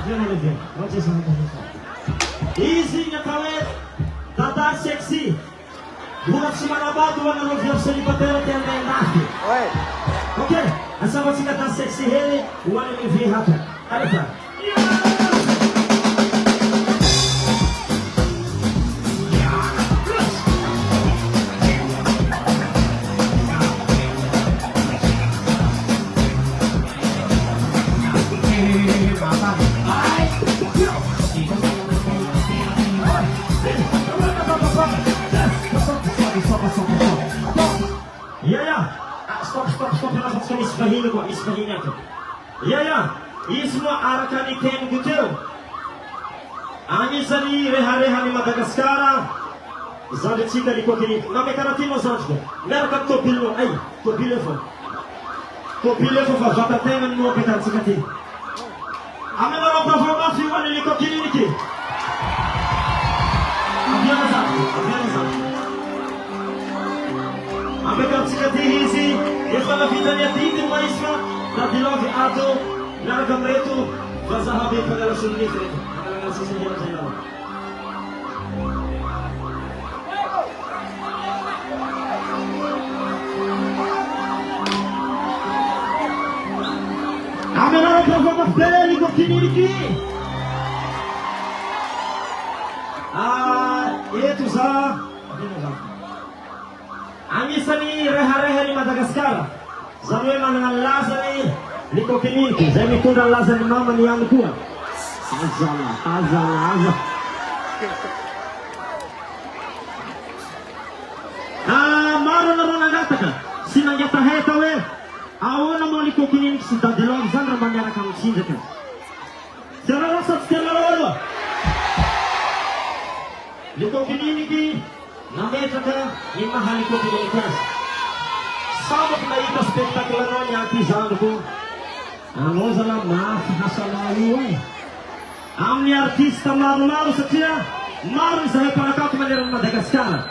Bien. Roger sa easy nga kawit. Tata sexy. Buhat si mga bago ang Roger sa lipatero kaya may nahi. Okay. Ang sabat si Tata sexy heli. Uwan yung V-hata. Ano pa? Stop. Isbahina ko. Ini semua arakan ikan gitu. Ani sani reha ni Madagaskar. Zade cika di kokini. Name karatino zanjde. Merka to bilno ay. To bilefo fa jata tengan mo petan cikati. Ame na performance wani ni kokini niki. Abiana sa. Ame kan cikati hizi. Yefala fitania tingin maisma. Nadilovi ato. Larga mretu. Vazahabi pada rasul nifre. Nakalangan sa sinya na tayo. Ame na performance beli ko kiniliki. Itu sa. Angisani reha ni Madagaskar. Zamwe manangan lazani liko kiniki. Zemi kunda lazani mama ni yangu kuwa. Azala. Maro na ron nagataka. Sinangyata heta we. Awo na mo liko kiniki si Dadilog Zandra manyara kang sinjaka. Sira rasat sira lolo. Liko kiniki. Nametaka ni mahali ko kiniki. Sama na ito spektakular niya pisando ko. Ang ozala mahasalayo ay. Ang ni artista maru sa tiya. Maru sa hepanakaw kumanerang Madagaskar.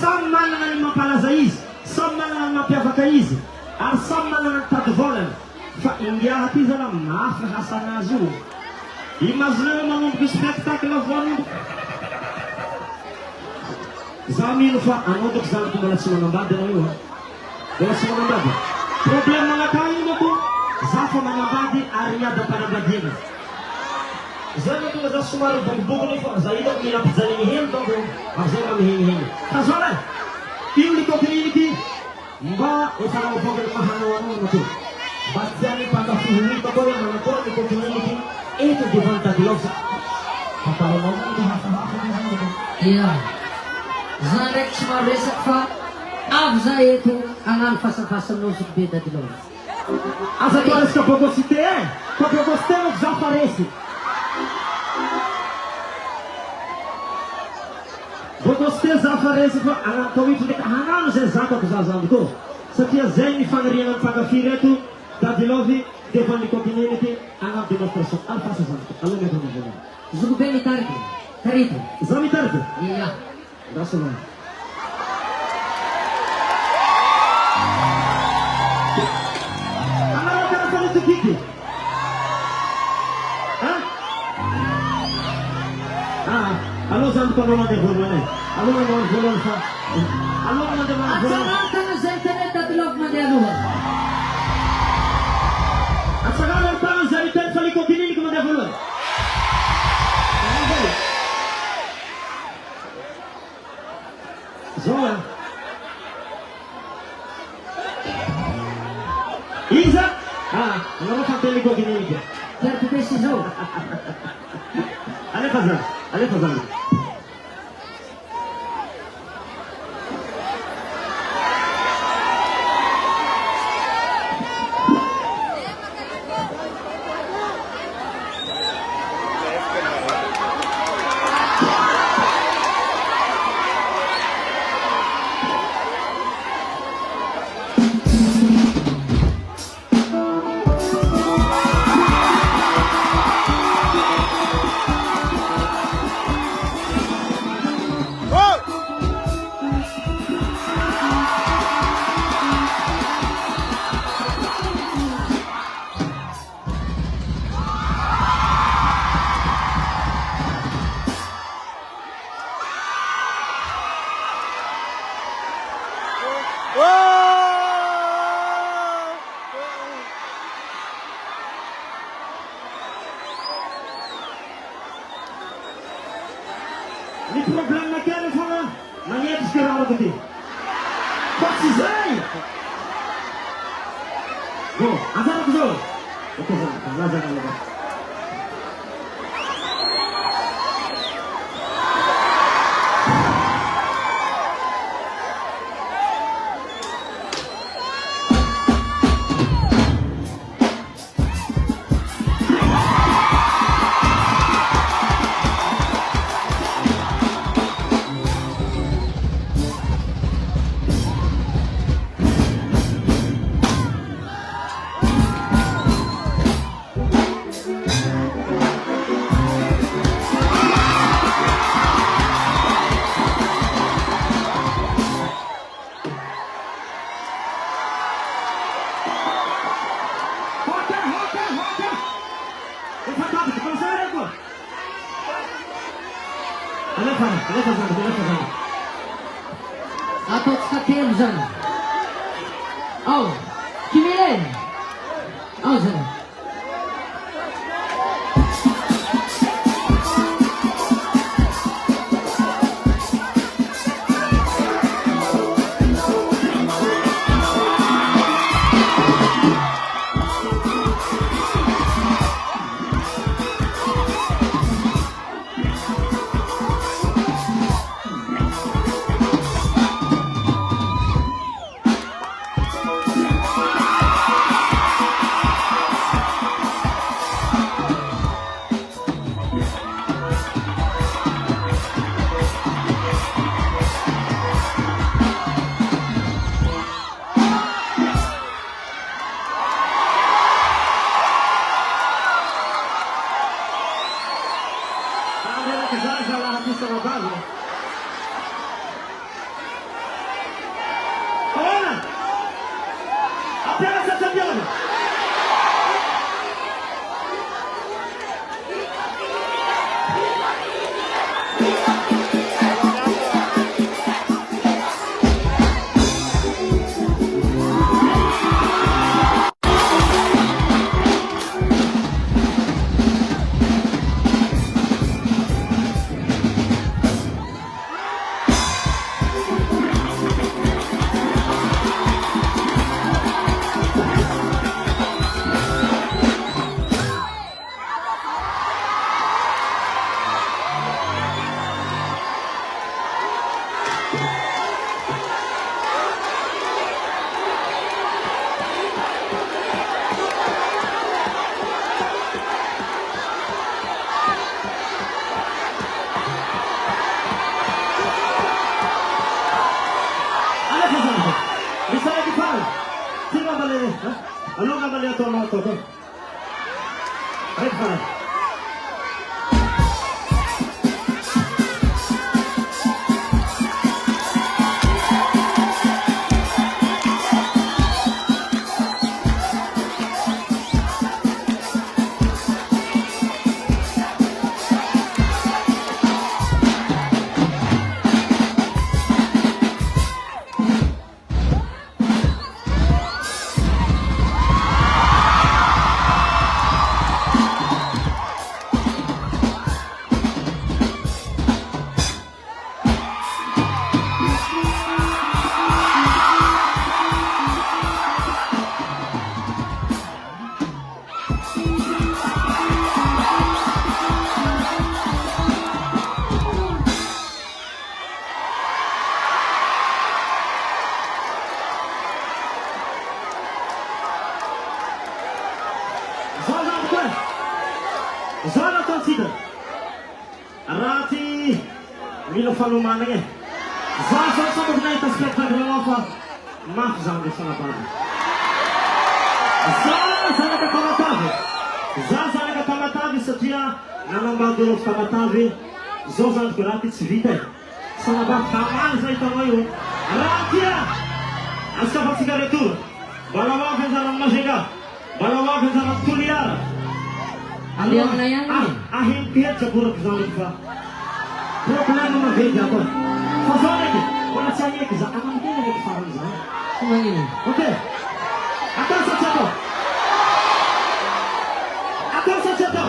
Sama na ng mapalazais. Sama na ng mapiafakais. Ar sama na ng tadvolan. Fa India hati zala mahasanazo. Imazno mga spektakular vono. Zami fa ang odok zala kumala sa mga bada na yun. Wala sa mga badi. Problema na kayo mo po. Zafa mga badi, area da panabadina. Zano ito na sumaru, bagbugo ni po. Zaida ko minapit sa linihin, bago magzera mihingihin. Kasolan, yung liko kiniliki, mba, isang upag ng mahanawan mo ito. Ba't yan ipagkafuhuli pa ko yung mga po, liko kiniliki, ito di bang tagilog sa kapalamaw mo ito, hasa-hasa ito. Iya. Zanek sumaresak fa. Abza itu angan fasa-fasa nusuk beda di luar. As atuais que Pogosite é, porque Pogostemos já aparece. Pogostemos já aparece, angan komito de kahanan se zaka kuzazando ko. Sakia zeni fangaria ng pagafireto, Dadilovi, depan di community, angan demonstrasyon, alfasa zanto. Alam mo ito na. Zugubeni tarito. Tarito. Zami tarito? Iya. Rasulullah. Kiki. Alo zanto pa naman de volone. Alo naman volone fa. Alo naman de volone. At saka sa internet Dadilog Mandianuha. At saka lang tangan sa internet sa liko kinili ko man volone. Zola. Isa. Ano pa tele ko kinili ko? Certo decisão. Ale fazan. Ny problème kely fogna magnetriky raha ty. Fa tsy zay! Go, anjarako zao. Okey zanaka, lazana. Alefa zanaka. Atot sa telo dyan. Oh, Kimilen. Oh, dyan. Zaza lahat sa babago. Kawalan! Apela sa champion! Bisa lagi Pak. Sino bali? Ano nga bali ito mga toto? Right Pak. Zona torcida. Rati Milo Falumanenge. Zaza sa magnaita spektakl fa maf zangi sa napadi. Zaza nakatamatabi. Zaza nakatamatabi satria nanambadulog tamatabi. Zozan kurati tsivite. Sa nabang kamal sa ito ngayon. Ratia! Ang sapat sigaretur. Balawagan sa ng masiga. Balawagan sa ng tuliar. Aliang na yan eh. Ahin pihit sa burot zangi fa. Problema na vedi ako. Fazone, wala siya niya, kaya ang hindi na nagparang zangi. semua ini. Okey. Akan saja tu. Akan saja tu.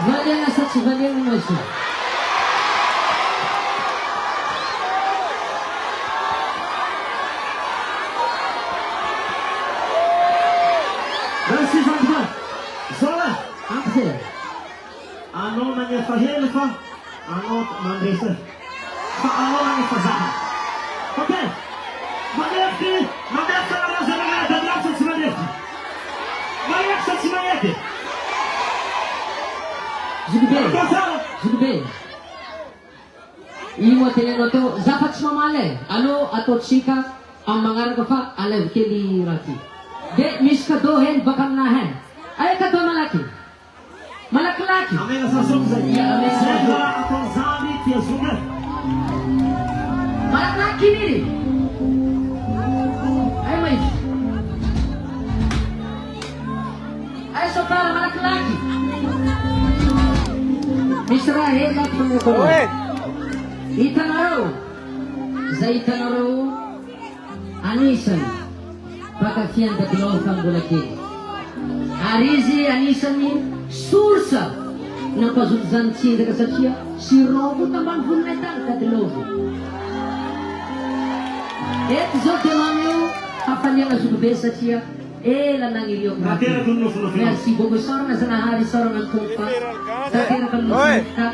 Valia nasa Valia Minoso. Merci Jean-Pierre. Zola. Axel. Ano mangyafahil fa? Ano mandresa? Fa ano mangyafazah? Okey. Mangyafki. Mangyafka na sa mga dadlaw sa simanyak. Manyak sa simanyak. Zugbe. Imo tineno to dapat sumamali. Ano ato chika ang mga ragafa alaw kili rati. De miska dohen bakal nahen. Ay ka to malaki. Malaklaki. Amin na sa sumsa. Ya, amin. Seba atong zabi tiya suga. Malaklaki ni. Ay may. Ay so para malaklaki. Misra helat pengekoro. Itanaro. Zaitanaro. Anisan. Pakafian da bilofang bulaki. Arizi anisan ni sursa. Na pazuzan si daga satya. Si robo tamang hulmetan ka dilovo. Et zotemamyo. Kapalya na sugbe satya. Lanang iliyong Natira kuno fulo. Merci beaucoup. Sorang na sa nahari, sorang ang kumpa. Tatira ka lumusita.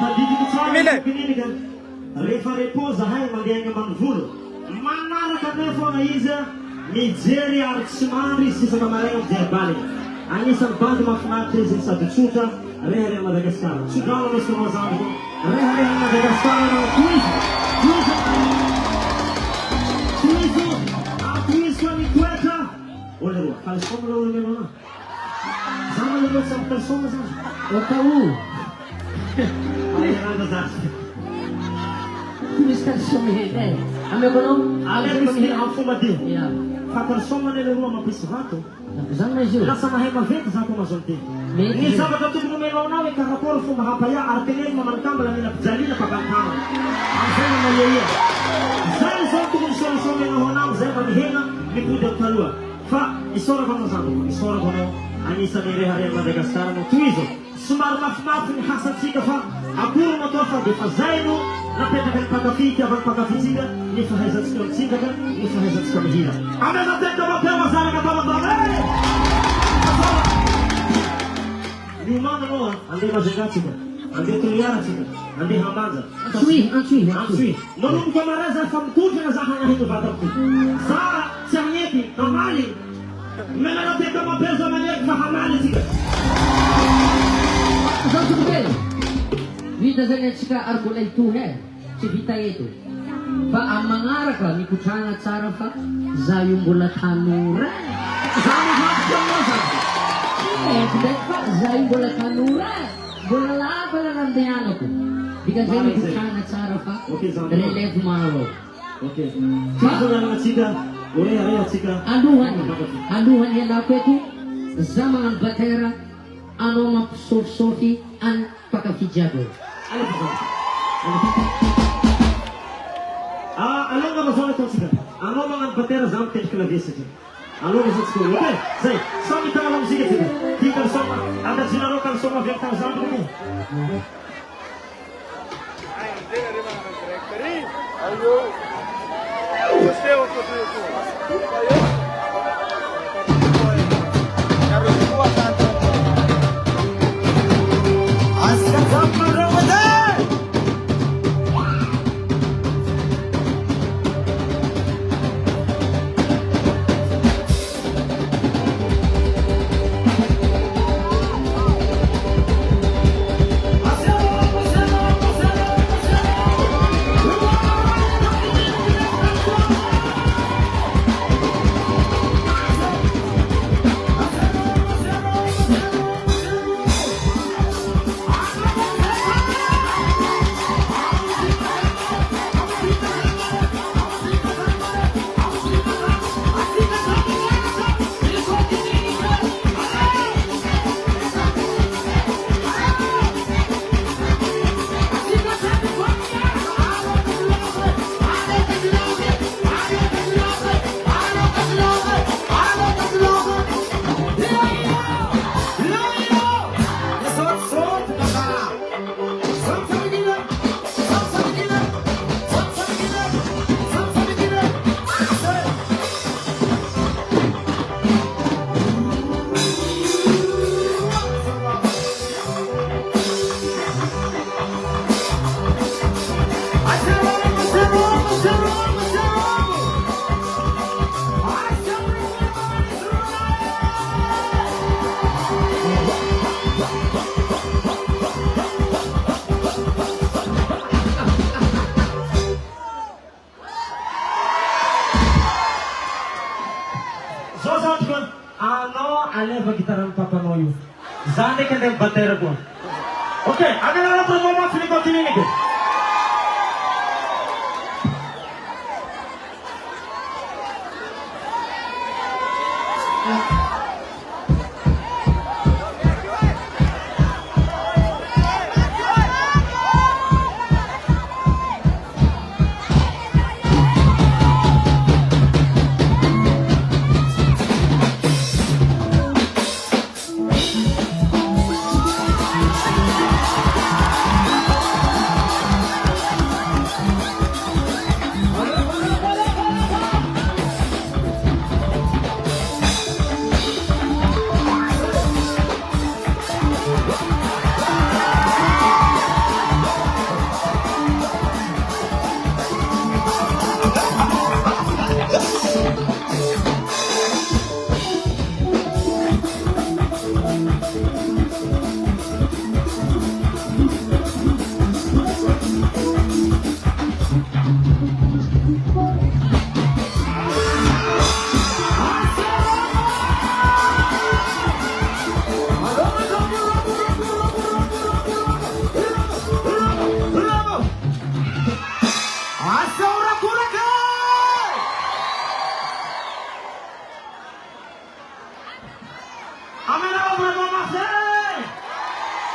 Pagdidi ko sa amin, pininigan. Refa-repo zahay magyan nga manvulo. Manara ka nefo na iza, Nigeria artsimari si sa mamarayang derbali. Ang isang bando mafinatris sa Duchuta, Reha ng Madagascar. Sugalo na sa mazami ko. Reha ng Madagascar ng Tuizo. Tuizo ni Kweka. Olha lá, faz como não lembro não. Sama lembro sa persona sa. Otau. Ay nada sa. Tuliskan sumihin. Ame ko nung. Ale mas ni ang fumadil. Yeah. Fa persona nele rua mapisuhato. Napasang na siya. Nasa mahema vento sa ko mazonte. Ni sabato tu no melo na ka rapor fu mahapaya artenen mamangkambala ni napjali na pagkakama. Ang sana na yeye. Zai sa tu kun so ni honam zai paghenga ni pudak talua. Fa isora kono sa ko. Isora kono ani sa ni Reha ng Madagascar no Tuizo. Sumar mafmaf ni hasad sika fa. Apuro mo to fa de fazaino na peta kan pagafiki abang pagafisiga ni fa hazat skon sika kan ni fa hazat skon hira. Ame na teka mo pema sa ka tama tama. Ni mana no ande majenga sika. Ande tuliara sika. Ande hamaza. Ansui. Manum kamaraza famkuja na zaha na hitu vatapu. Sara chanyeki kamali. Mena na teka mo pesa manek fahamali sika. Satu betul. Vita zanya chika arbula itu hai. Civita itu. Fa amangara ka ni kuchanga tsara fa zayum bola tanura. Zayum bola fa zayum bola tanura. Bola laba na nandiyan ako. Because zayum kuchanga tsara fa. Relief maro. Okay. Siko na mga chika. Area chika. Anuhan yan ako ito. Zamangan batera. Ano mapsof-sofi an pakafijago. Ano po? Alam nga ba sa ito chika? Ano mga batera zamten kalabisa chika? Ano nga sa school? Okay. Say, sami tayo lang sige chika. Tikal soma. Anda sinaro kang soma viyang zamten mo. Ayo. Gostei o que eu Asya Ramadan. aleva gitaran'ny papanao io. Za ndraiky andeha batera koa. Okey, angalara promo mafy ny continue.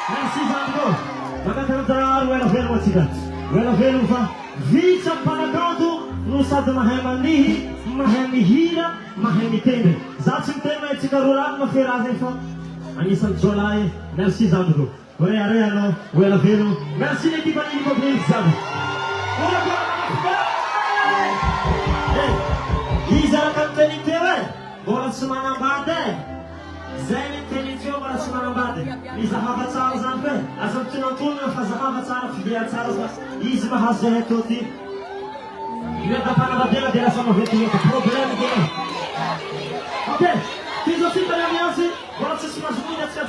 Merci Zandro. Magandang wela-wela matsika. Wela-wela fa vitsy mpanakanto no sady mahay manihy, mahay mihira, mahay mitendry. Za tsy mitendry antsika roa rano maferazy fa anisan'ny jolay. Merci Zandro. Ore anao wela-wela. Merci l'équipe an'iny Mobility Zandro. Izy araka ny teny teo mbola tsy manambady zay ny teny teo mbola tsy manambady. Ny zahava tsara zany fe aza mitonantonana fa zahava tsara fidea tsara fa izy mahazo zay atao ty. Iredam-panambadiana dia lasa maventimety problème dia. Ok, fiz assim para a aliança, agora vocês se imaginam que